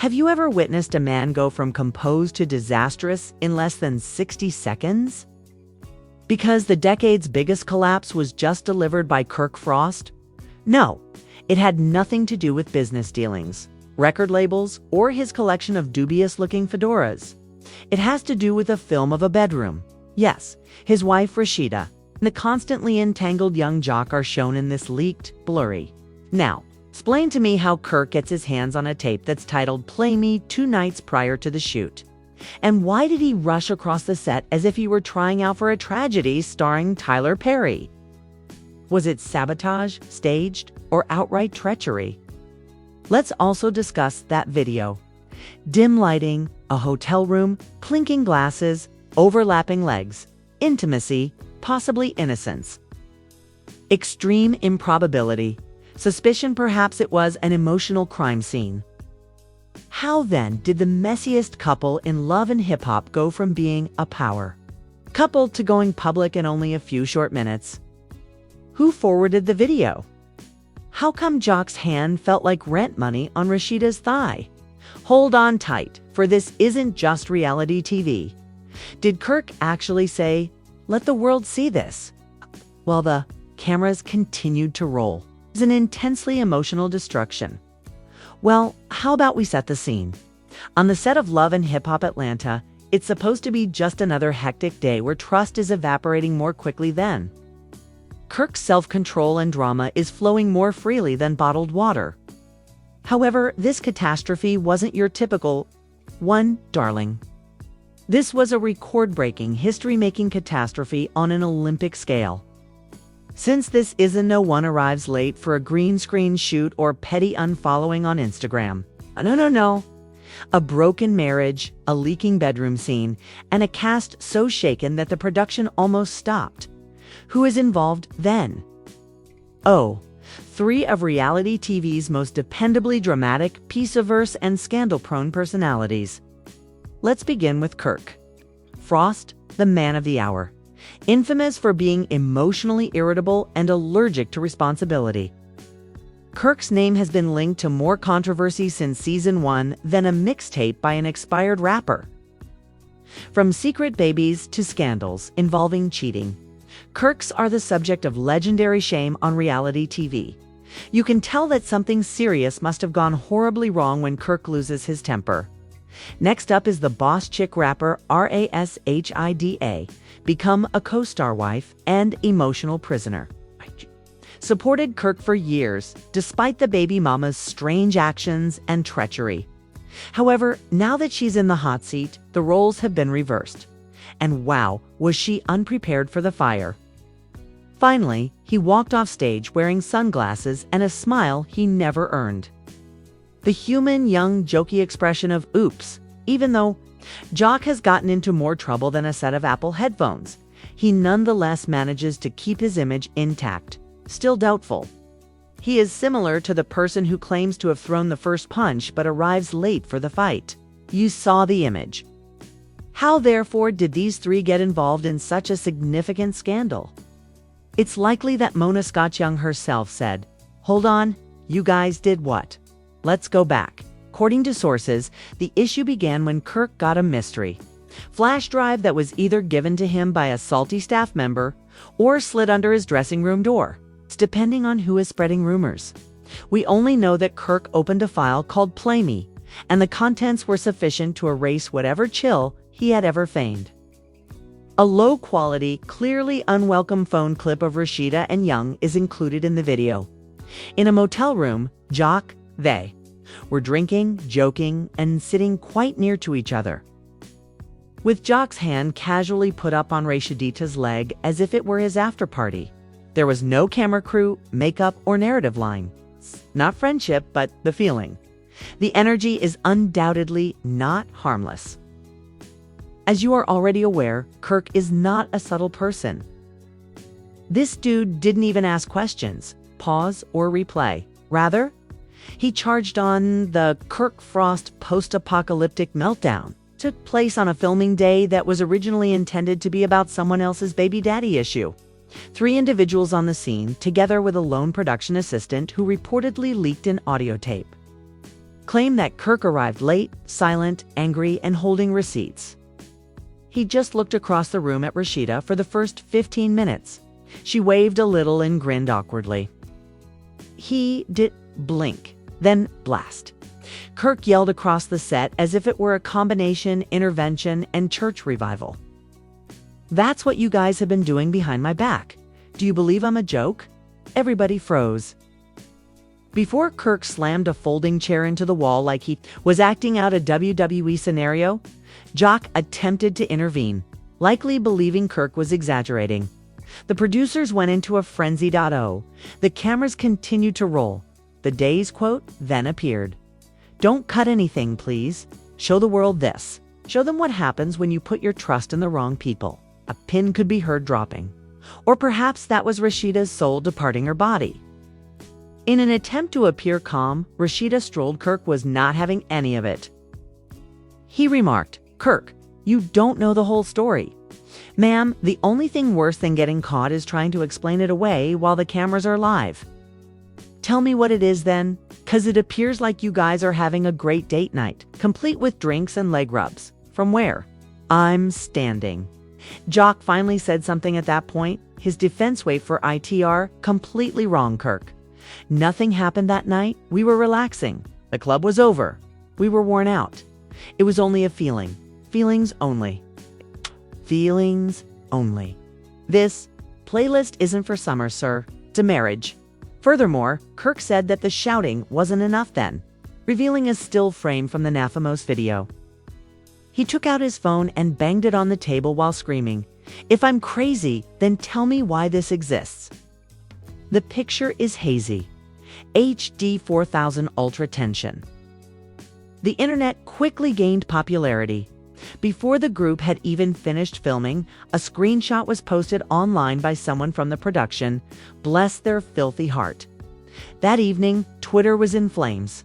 Have you ever witnessed a man go from composed to disastrous in less than 60 seconds? Because the decade's biggest collapse was just delivered by Kirk Frost? No, it had nothing to do with business dealings, record labels, or his collection of dubious-looking fedoras. It has to do with a film of a bedroom. Yes, his wife Rasheeda and the constantly entangled young Joc are shown in this leaked, blurry. Now, explain to me how Kirk gets his hands on a tape that's titled "Play Me" 2 nights prior to the shoot. And why did he rush across the set as if he were trying out for a tragedy starring Tyler Perry? Was it sabotage, staged, or outright treachery? Let's also discuss that video. Dim lighting, a hotel room, clinking glasses, overlapping legs, intimacy, possibly innocence. Extreme improbability. Suspicion perhaps it was an emotional crime scene. How then did the messiest couple in love and hip-hop go from being a power couple to going public in only a few short minutes? Who forwarded the video? How come Joc's hand felt like rent money on Rasheeda's thigh? Hold on tight, for this isn't just reality TV. Did Kirk actually say, "Let the world see this"? While the cameras continued to roll. It was an intensely emotional destruction. Well, how about we set the scene? On the set of Love and Hip Hop Atlanta, it's supposed to be just another hectic day where trust is evaporating more quickly than. Kirk's self-control and drama is flowing more freely than bottled water. However, this catastrophe wasn't your typical one, darling. This was a record-breaking, history-making catastrophe on an Olympic scale. Since this isn't no one arrives late for a green screen shoot or petty unfollowing on Instagram. No. A broken marriage, a leaking bedroom scene, and a cast so shaken that the production almost stopped. Who is involved then? Oh, 3 of reality TV's most dependably dramatic, piece-averse, and scandal-prone personalities. Let's begin with Kirk Frost, the man of the hour. Infamous for being emotionally irritable and allergic to responsibility. Kirk's name has been linked to more controversy since season 1 than a mixtape by an expired rapper. From secret babies to scandals involving cheating, Kirks are the subject of legendary shame on reality TV. You can tell that something serious must have gone horribly wrong when Kirk loses his temper. Next up is the boss chick rapper Rasheeda, become a co-star wife and emotional prisoner. Supported Kirk for years, despite the baby mama's strange actions and treachery. However, now that she's in the hot seat, the roles have been reversed. And wow, was she unprepared for the fire. Finally, he walked off stage wearing sunglasses and a smile he never earned. The human, young, jokey expression of oops, even though Joc has gotten into more trouble than a set of Apple headphones, he nonetheless manages to keep his image intact, still doubtful. He is similar to the person who claims to have thrown the first punch but arrives late for the fight. You saw the image. How, therefore, did these 3 get involved in such a significant scandal? It's likely that Mona Scott-Young herself said, "Hold on, you guys did what? Let's go back." According to sources, the issue began when Kirk got a mystery flash drive that was either given to him by a salty staff member or slid under his dressing room door. It's depending on who is spreading rumors. We only know that Kirk opened a file called Play Me, and the contents were sufficient to erase whatever chill he had ever feigned. A low-quality, clearly unwelcome phone clip of Rasheeda and Young is included in the video. In a motel room, Joc, they were drinking, joking, and sitting quite near to each other. With Joc's hand casually put up on Rasheeda's leg as if it were his after-party. There was no camera crew, makeup, or narrative line. Not friendship, but the feeling. The energy is undoubtedly not harmless. As you are already aware, Kirk is not a subtle person. This dude didn't even ask questions, pause, or replay. Rather, he charged on. The Kirk Frost post-apocalyptic meltdown took place on a filming day that was originally intended to be about someone else's baby daddy issue. 3 individuals on the scene, together with a lone production assistant who reportedly leaked an audio tape. claimed that Kirk arrived late, silent, angry, and holding receipts. He just looked across the room at Rasheeda for the first 15 minutes. She waved a little and grinned awkwardly. He did blink, then blast. Kirk yelled across the set as if it were a combination intervention and church revival. "That's what you guys have been doing behind my back. Do you believe I'm a joke?" Everybody froze. Before Kirk slammed a folding chair into the wall like he was acting out a WWE scenario, Joc attempted to intervene, likely believing Kirk was exaggerating. The producers went into a frenzy. The cameras continued to roll. The day's quote then appeared. "Don't cut anything, please. Show the world this. Show them what happens when you put your trust in the wrong people." A pin could be heard dropping. Or perhaps that was Rasheeda's soul departing her body. In an attempt to appear calm, Rasheeda strolled Kirk was not having any of it. He remarked, "Kirk, you don't know the whole story. Ma'am, the only thing worse than getting caught is trying to explain it away while the cameras are live. Tell me what it is then, 'cause it appears like you guys are having a great date night, complete with drinks and leg rubs. From where?" "I'm standing." Joc finally said something at that point. His defense weight for ITR, completely wrong, Kirk. Nothing happened that night. We were relaxing. The club was over. We were worn out. It was only a feeling. Feelings only. Feelings only. This playlist isn't for summer, sir. It's a marriage. Furthermore, Kirk said that the shouting wasn't enough then, revealing a still frame from the Nafamos video. He took out his phone and banged it on the table while screaming, "If I'm crazy, then tell me why this exists." The picture is hazy. HD 4000 Ultra Tension. The internet quickly gained popularity. Before the group had even finished filming, a screenshot was posted online by someone from the production. Bless their filthy heart. That evening, Twitter was in flames.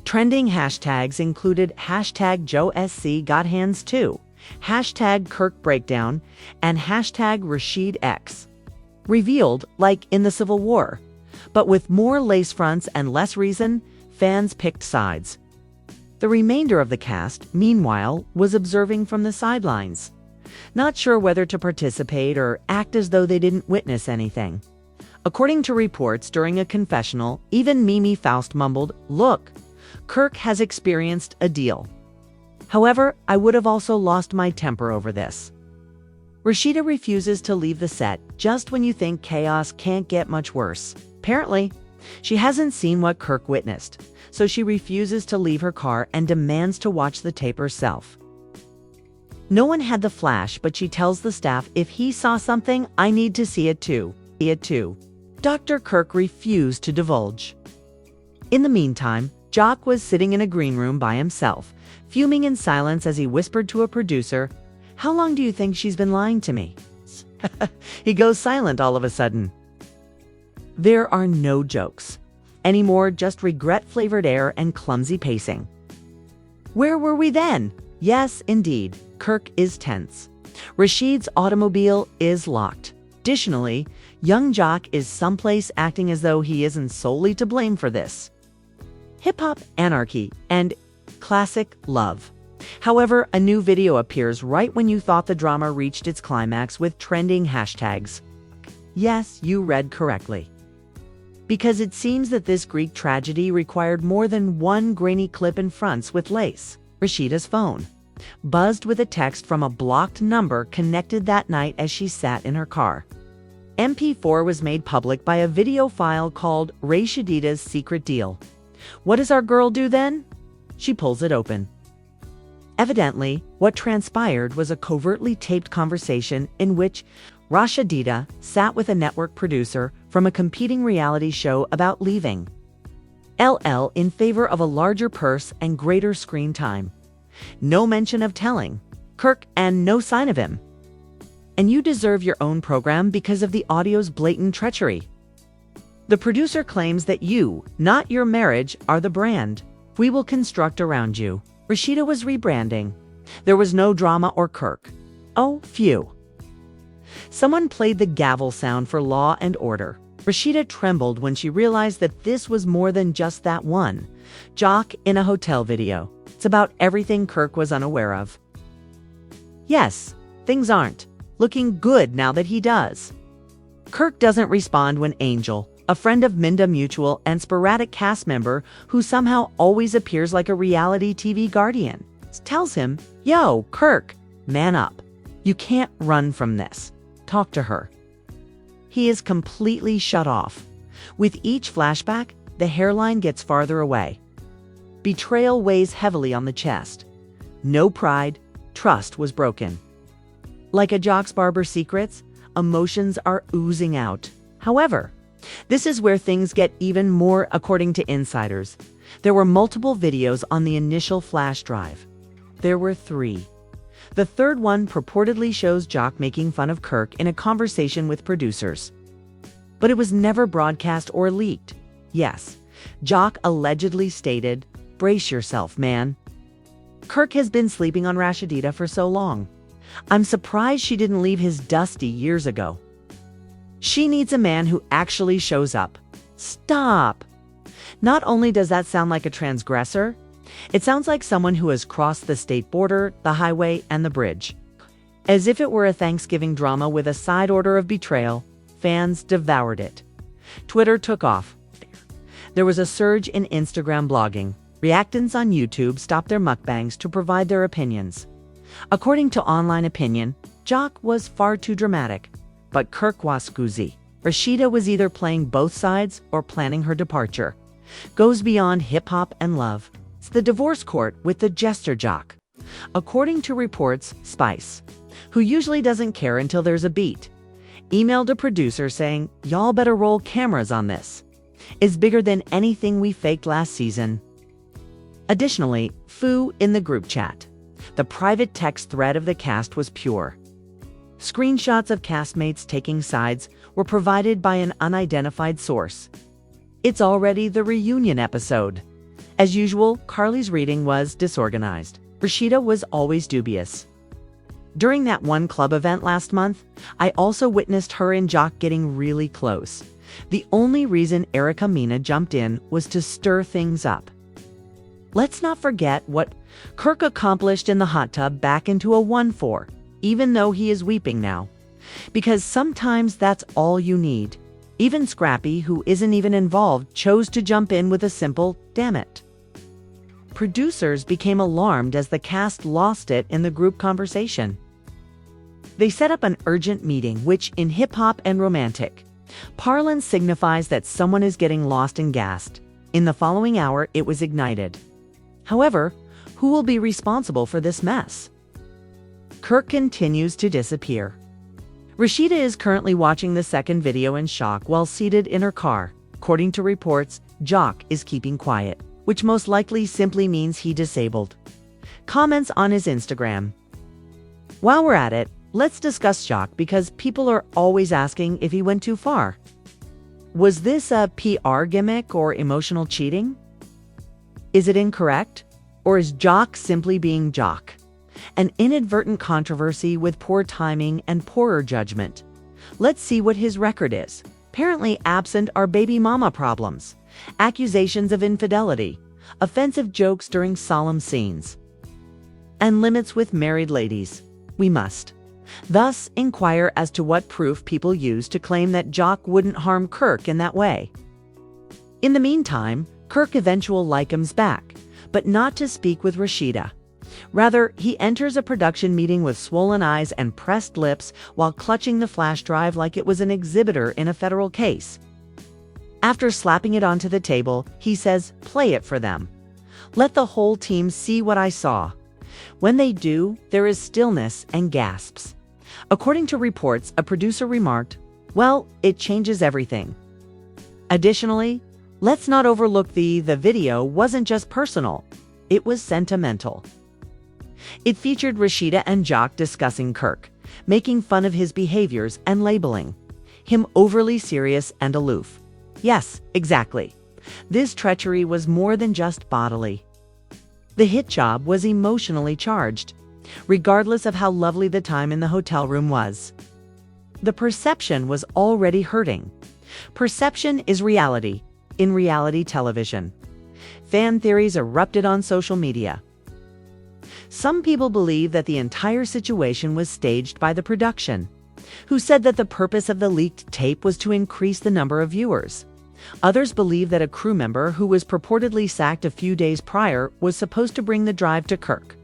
Trending hashtags included hashtag JoeSC.Hands2, hashtag Kirk Breakdown, and hashtag RasheedX. Revealed like in the Civil War. But with more lace fronts and less reason, fans picked sides. The remainder of the cast, meanwhile, was observing from the sidelines, not sure whether to participate or act as though they didn't witness anything. According to reports during a confessional, even Mimi Faust mumbled, "Look, Kirk has experienced a deal. However, I would have also lost my temper over this." Rasheeda refuses to leave the set just when you think chaos can't get much worse. Apparently, she hasn't seen what Kirk witnessed, so she refuses to leave her car and demands to watch the tape herself. No one had the flash, but she tells the staff, "If he saw something, I need to see it too." Dr. Kirk refused to divulge. In the meantime, Joc was sitting in a green room by himself, fuming in silence as he whispered to a producer, "How long do you think she's been lying to me?" He goes silent all of a sudden. There are no jokes anymore, just regret-flavored air and clumsy pacing. Where were we then? Yes, indeed, Kirk is tense. Rasheed's automobile is locked. Additionally, young Joc is someplace acting as though he isn't solely to blame for this. Hip-hop, anarchy, and classic love. However, a new video appears right when you thought the drama reached its climax with trending hashtags. Yes, you read correctly. Because it seems that this Greek tragedy required more than one grainy clip in fronts with lace. Rasheeda's phone buzzed with a text from a blocked number connected that night as she sat in her car. MP4 was made public by a video file called Rasheeda's Secret Deal. What does our girl do then? She pulls it open. Evidently, what transpired was a covertly taped conversation in which Rasheeda sat with a network producer from a competing reality show about leaving LL in favor of a larger purse and greater screen time. No mention of telling Kirk and no sign of him. And you deserve your own program because of the audio's blatant treachery. The producer claims that you, not your marriage, are the brand. We will construct around you. Rasheeda was rebranding. There was no drama or Kirk. Oh, phew. Someone played the gavel sound for law and order. Rasheeda trembled when she realized that this was more than just that one, Joc in a hotel video. It's about everything Kirk was unaware of. Yes, things aren't looking good now that he does. Kirk doesn't respond when Angel, a friend of Minda Mutual and sporadic cast member who somehow always appears like a reality TV guardian, tells him, "Yo, Kirk, man up. You can't run from this. Talk to her." He is completely shut off. With each flashback, the hairline gets farther away. Betrayal weighs heavily on the chest. No pride, trust was broken. Like a Joc's barber secrets, emotions are oozing out. However, this is where things get even more according to insiders. There were multiple videos on the initial flash drive. There were 3. The third one purportedly shows Joc making fun of Kirk in a conversation with producers. But it was never broadcast or leaked. Yes, Joc allegedly stated, "Brace yourself, man. Kirk has been sleeping on Rasheeda for so long. I'm surprised she didn't leave his dusty years ago. She needs a man who actually shows up." Stop! Not only does that sound like a transgressor, it sounds like someone who has crossed the state border, the highway, and the bridge. As if it were a Thanksgiving drama with a side order of betrayal, fans devoured it. Twitter took off. There was a surge in Instagram blogging. Reactants on YouTube stopped their mukbangs to provide their opinions. According to online opinion, Joc was far too dramatic, but Kirk was scuzzy. Rasheeda was either playing both sides or planning her departure. Goes beyond hip-hop and love. It's the divorce court with the jester Joc. According to reports, Spice, who usually doesn't care until there's a beat, emailed a producer saying, "Y'all better roll cameras on this. It's bigger than anything we faked last season." Additionally, Fu in the group chat. The private text thread of the cast was pure. Screenshots of castmates taking sides were provided by an unidentified source. It's already the reunion episode. As usual, Carly's reading was disorganized. Rasheeda was always dubious. During that one club event last month, I also witnessed her and Joc getting really close. The only reason Erica Mena jumped in was to stir things up. Let's not forget what Kirk accomplished in the hot tub back into a 1-4, even though he is weeping now. Because sometimes that's all you need. Even Scrappy, who isn't even involved, chose to jump in with a simple, "Damn it." Producers became alarmed as the cast lost it in the group conversation. They set up an urgent meeting, which, in hip-hop and romantic parlance, signifies that someone is getting lost and gassed. In the following hour, it was ignited. However, who will be responsible for this mess? Kirk continues to disappear. Rasheeda is currently watching the second video in shock while seated in her car. According to reports, Joc is keeping quiet, which most likely simply means he disabled comments on his Instagram. While we're at it, let's discuss Joc because people are always asking if he went too far. Was this a PR gimmick or emotional cheating? Is it incorrect? Or is Joc simply being Joc? An inadvertent controversy with poor timing and poorer judgment. Let's see what his record is. Apparently absent are baby mama problems, accusations of infidelity, offensive jokes during solemn scenes, and limits with married ladies. We must thus inquire as to what proof people use to claim that Joc wouldn't harm Kirk in that way. In the meantime, Kirk eventually comes back, but not to speak with Rasheeda. Rather, he enters a production meeting with swollen eyes and pressed lips while clutching the flash drive like it was an exhibitor in a federal case. After slapping it onto the table, he says, "Play it for them. Let the whole team see what I saw." When they do, there is stillness and gasps. According to reports, a producer remarked, "Well, it changes everything." Additionally, let's not overlook the video wasn't just personal, it was sentimental. It featured Rasheeda and Joc discussing Kirk, making fun of his behaviors and labeling him overly serious and aloof. Yes, exactly. This treachery was more than just bodily. The hit job was emotionally charged, regardless of how lovely the time in the hotel room was. The perception was already hurting. Perception is reality in reality television. Fan theories erupted on social media. Some people believe that the entire situation was staged by the production, who said that the purpose of the leaked tape was to increase the number of viewers. Others believe that a crew member who was purportedly sacked a few days prior was supposed to bring the drive to Kirk.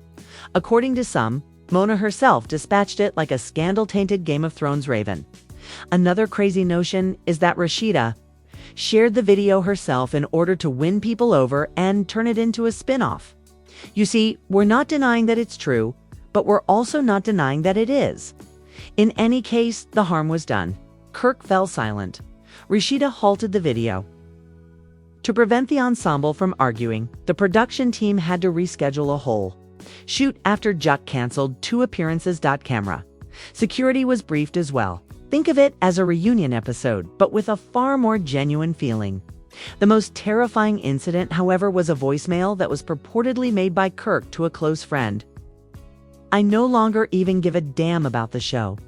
According to some, Mona herself dispatched it like a scandal-tainted Game of Thrones raven. Another crazy notion is that Rasheeda shared the video herself in order to win people over and turn it into a spin-off. You see, we're not denying that it's true, but we're also not denying that it is. In any case, the harm was done. Kirk fell silent. Rasheeda halted the video. To prevent the ensemble from arguing, the production team had to reschedule a whole shoot after Joc canceled 2 appearances. Camera security was briefed as well. Think of it as a reunion episode, but with a far more genuine feeling. The most terrifying incident, however, was a voicemail that was purportedly made by Kirk to a close friend. "I no longer even give a damn about the show.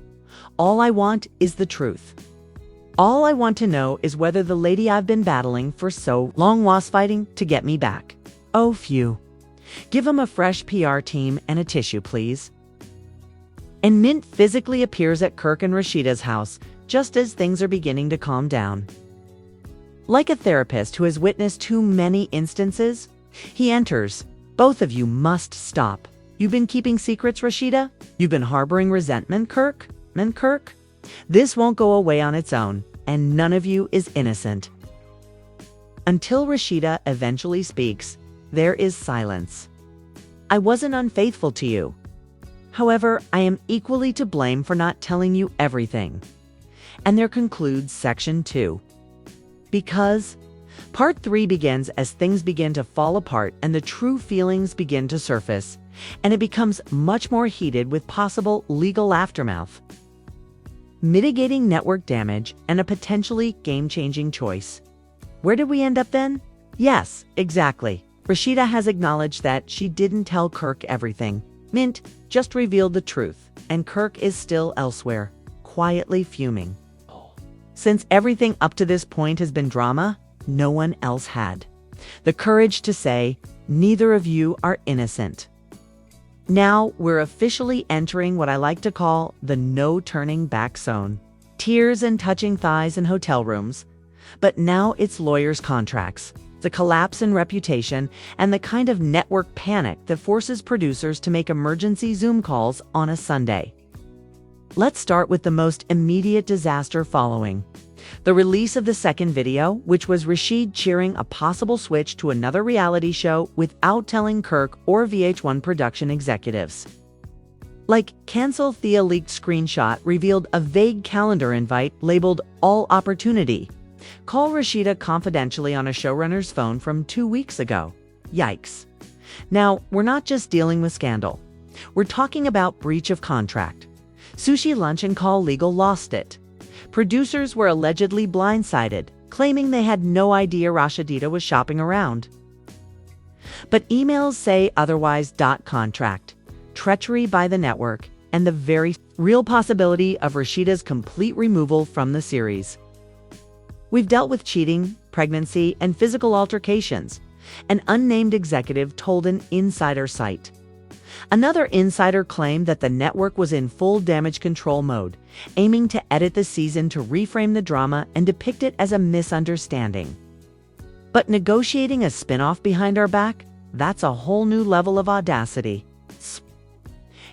All I want is the truth. All I want to know is whether the lady I've been battling for so long was fighting to get me back. Oh, phew. Give him a fresh PR team and a tissue, please." And Mint physically appears at Kirk and Rasheeda's house just as things are beginning to calm down. Like a therapist who has witnessed too many instances, he enters. "Both of you must stop. You've been keeping secrets, Rasheeda. You've been harboring resentment, Kirk. This won't go away on its own, and none of you is innocent." Until Rasheeda eventually speaks, there is silence. "I wasn't unfaithful to you. However, I am equally to blame for not telling you everything." And there concludes section 2. Because part 3 begins as things begin to fall apart and the true feelings begin to surface, and it becomes much more heated with possible legal aftermath. Mitigating network damage and a potentially game-changing choice. Where did we end up then? Yes, exactly. Rasheeda has acknowledged that she didn't tell Kirk everything. Mint just revealed the truth, and Kirk is still elsewhere, quietly fuming. Since everything up to this point has been drama, no one else had the courage to say, "Neither of you are innocent." Now we're officially entering what I like to call the no turning back zone. Tears and touching thighs in hotel rooms. But now it's lawyers' contracts, the collapse in reputation, and the kind of network panic that forces producers to make emergency Zoom calls on a Sunday. Let's start with the most immediate disaster following the release of the second video, which was Rasheed cheering a possible switch to another reality show without telling Kirk or VH1 production executives. Like, cancel Thea leaked screenshot revealed a vague calendar invite labeled All Opportunity. Call Rasheeda confidentially on a showrunner's phone from 2 weeks ago. Yikes. Now, we're not just dealing with scandal. We're talking about breach of contract. Sushi Lunch and Call Legal lost it. Producers were allegedly blindsided, claiming they had no idea Rasheeda was shopping around. But emails say otherwise. Contract, treachery by the network, and the very real possibility of Rasheeda's complete removal from the series. We've dealt with cheating, pregnancy, and physical altercations, an unnamed executive told an insider site. Another insider claimed that the network was in full damage control mode, aiming to edit the season to reframe the drama and depict it as a misunderstanding. But negotiating a spin-off behind our back? That's a whole new level of audacity.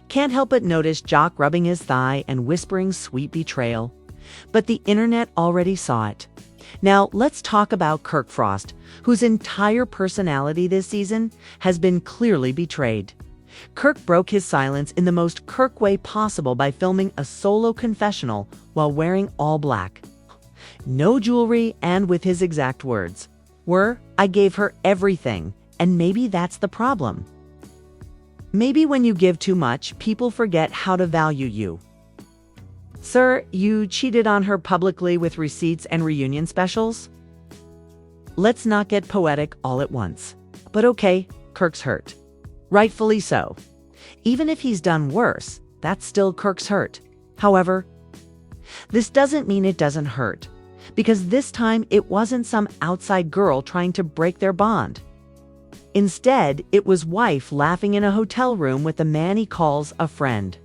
Can't help but notice Joc rubbing his thigh and whispering sweet betrayal. But the internet already saw it. Now let's talk about Kirk Frost, whose entire personality this season has been clearly betrayed. Kirk broke his silence in the most Kirk way possible by filming a solo confessional while wearing all black. No jewelry, and with his exact words were, "I gave her everything, and maybe that's the problem. Maybe when you give too much, people forget how to value you." Sir, you cheated on her publicly with receipts and reunion specials? Let's not get poetic all at once. But okay, Kirk's hurt. Rightfully so. Even if he's done worse, that's still Kirk's hurt. However, this doesn't mean it doesn't hurt, because this time it wasn't some outside girl trying to break their bond. Instead, it was wife laughing in a hotel room with the man he calls a friend.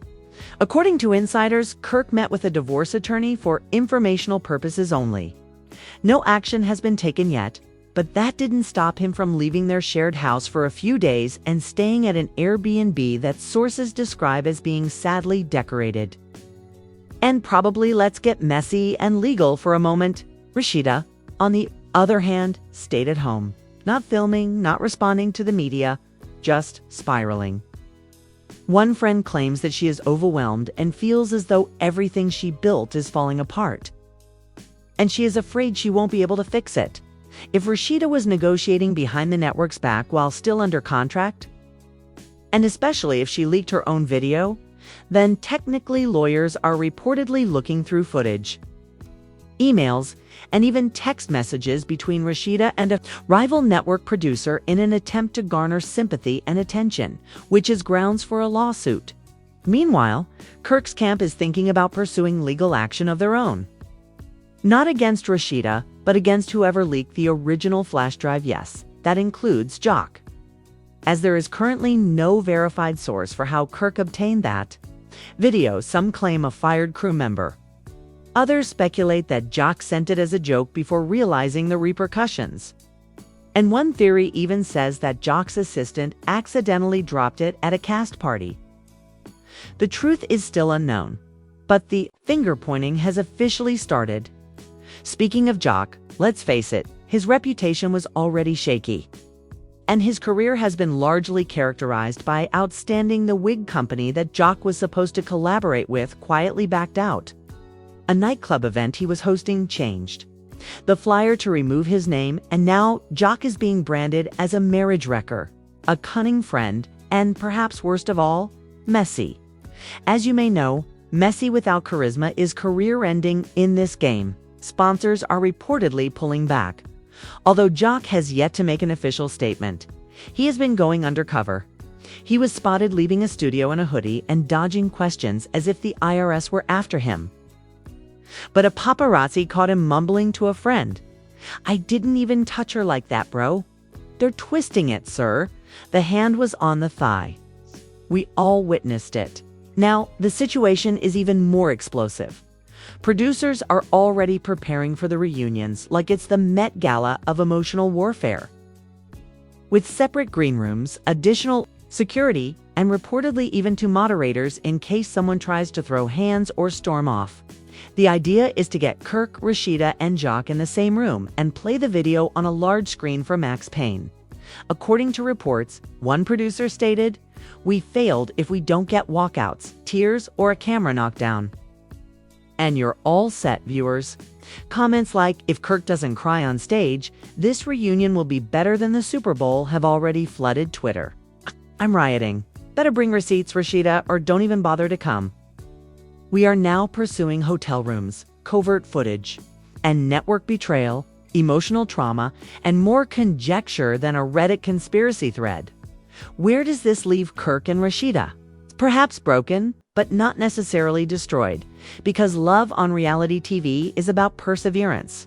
According to insiders, Kirk met with a divorce attorney for informational purposes only. No action has been taken yet, but that didn't stop him from leaving their shared house for a few days and staying at an Airbnb that sources describe as being sadly decorated. And probably let's get messy and legal for a moment. Rasheeda, on the other hand, stayed at home, not filming, not responding to the media, just spiraling. One friend claims that she is overwhelmed and feels as though everything she built is falling apart. And she is afraid she won't be able to fix it. If Rasheeda was negotiating behind the network's back while still under contract, and especially if she leaked her own video, then technically lawyers are reportedly looking through footage, emails, and even text messages between Rasheeda and a rival network producer in an attempt to garner sympathy and attention, which is grounds for a lawsuit. Meanwhile, Kirk's camp is thinking about pursuing legal action of their own. Not against Rasheeda, but against whoever leaked the original flash drive. Yes, that includes Joc. As there is currently no verified source for how Kirk obtained that video, some claim a fired crew member. Others speculate that Joc sent it as a joke before realizing the repercussions. And one theory even says that Joc's assistant accidentally dropped it at a cast party. The truth is still unknown, but the finger-pointing has officially started. Speaking of Joc, let's face it, his reputation was already shaky. And his career has been largely characterized by outstanding. The wig company that Joc was supposed to collaborate with quietly backed out. A nightclub event he was hosting changed the flyer to remove his name, and now Joc is being branded as a marriage wrecker, a cunning friend, and perhaps worst of all, messy. As you may know, messy without charisma is career-ending in this game. Sponsors are reportedly pulling back. Although Joc has yet to make an official statement, he has been going undercover. He was spotted leaving a studio in a hoodie and dodging questions as if the IRS were after him. But a paparazzi caught him mumbling to a friend, "I didn't even touch her like that, bro." "They're twisting it, sir." The hand was on the thigh. We all witnessed it. Now, the situation is even more explosive. Producers are already preparing for the reunions like it's the Met Gala of emotional warfare. With separate green rooms, additional security, and reportedly even two moderators in case someone tries to throw hands or storm off. The idea is to get Kirk, Rasheeda, and Joc in the same room and play the video on a large screen for max pain. According to reports, one producer stated, "We failed if we don't get walkouts, tears, or a camera knockdown." And you're all set, viewers. Comments like, "If Kirk doesn't cry on stage, this reunion will be better than the Super Bowl," have already flooded Twitter. I'm rioting. Better bring receipts, Rasheeda, or don't even bother to come. We are now pursuing hotel rooms, covert footage, and network betrayal, emotional trauma, and more conjecture than a Reddit conspiracy thread. Where does this leave Kirk and Rasheeda? Perhaps broken, but not necessarily destroyed, because love on reality TV is about perseverance,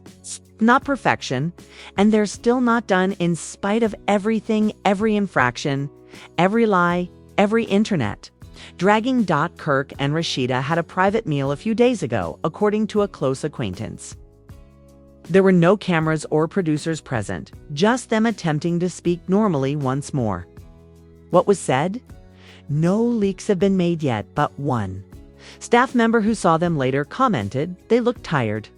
not perfection, and they're still not done in spite of everything, every infraction, every lie, every internet. Dragging. Kirk and Rasheeda had a private meal a few days ago, according to a close acquaintance. There were no cameras or producers present, just them attempting to speak normally once more. What was said? No leaks have been made yet, but one staff member who saw them later commented they looked tired.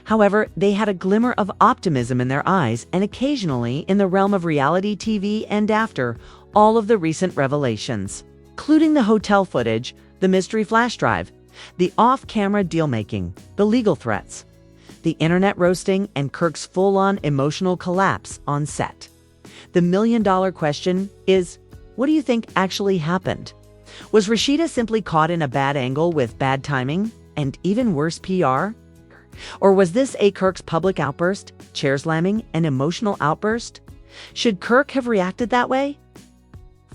However, they had a glimmer of optimism in their eyes, and occasionally in the realm of reality TV and after all of the recent revelations, including the hotel footage, the mystery flash drive, the off-camera deal-making, the legal threats, the internet roasting, and Kirk's full-on emotional collapse on set. The million-dollar question is, what do you think actually happened? Was Rasheeda simply caught in a bad angle with bad timing and even worse PR? Or was this a Kirk's public outburst, chair slamming, an emotional outburst? Should Kirk have reacted that way?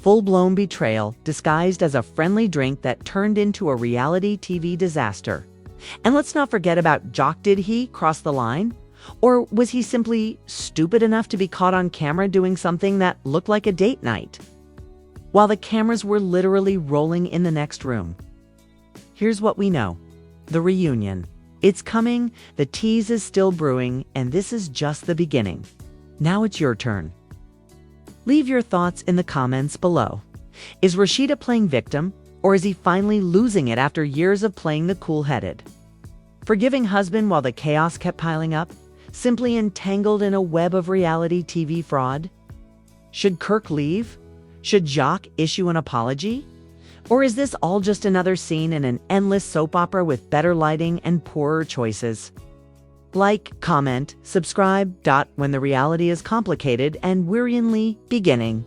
Full-blown betrayal disguised as a friendly drink that turned into a reality TV disaster. And let's not forget about Joc. Did he cross the line? Or was he simply stupid enough to be caught on camera doing something that looked like a date night, while the cameras were literally rolling in the next room? Here's what we know. The reunion. It's coming, the tease is still brewing, and this is just the beginning. Now it's your turn. Leave your thoughts in the comments below. Is Rasheeda playing victim, or is he finally losing it after years of playing the cool-headed, forgiving husband while the chaos kept piling up, simply entangled in a web of reality TV fraud? Should Kirk leave? Should Joc issue an apology? Or is this all just another scene in an endless soap opera with better lighting and poorer choices? Like, comment, subscribe. When the reality is complicated and wearyingly beginning.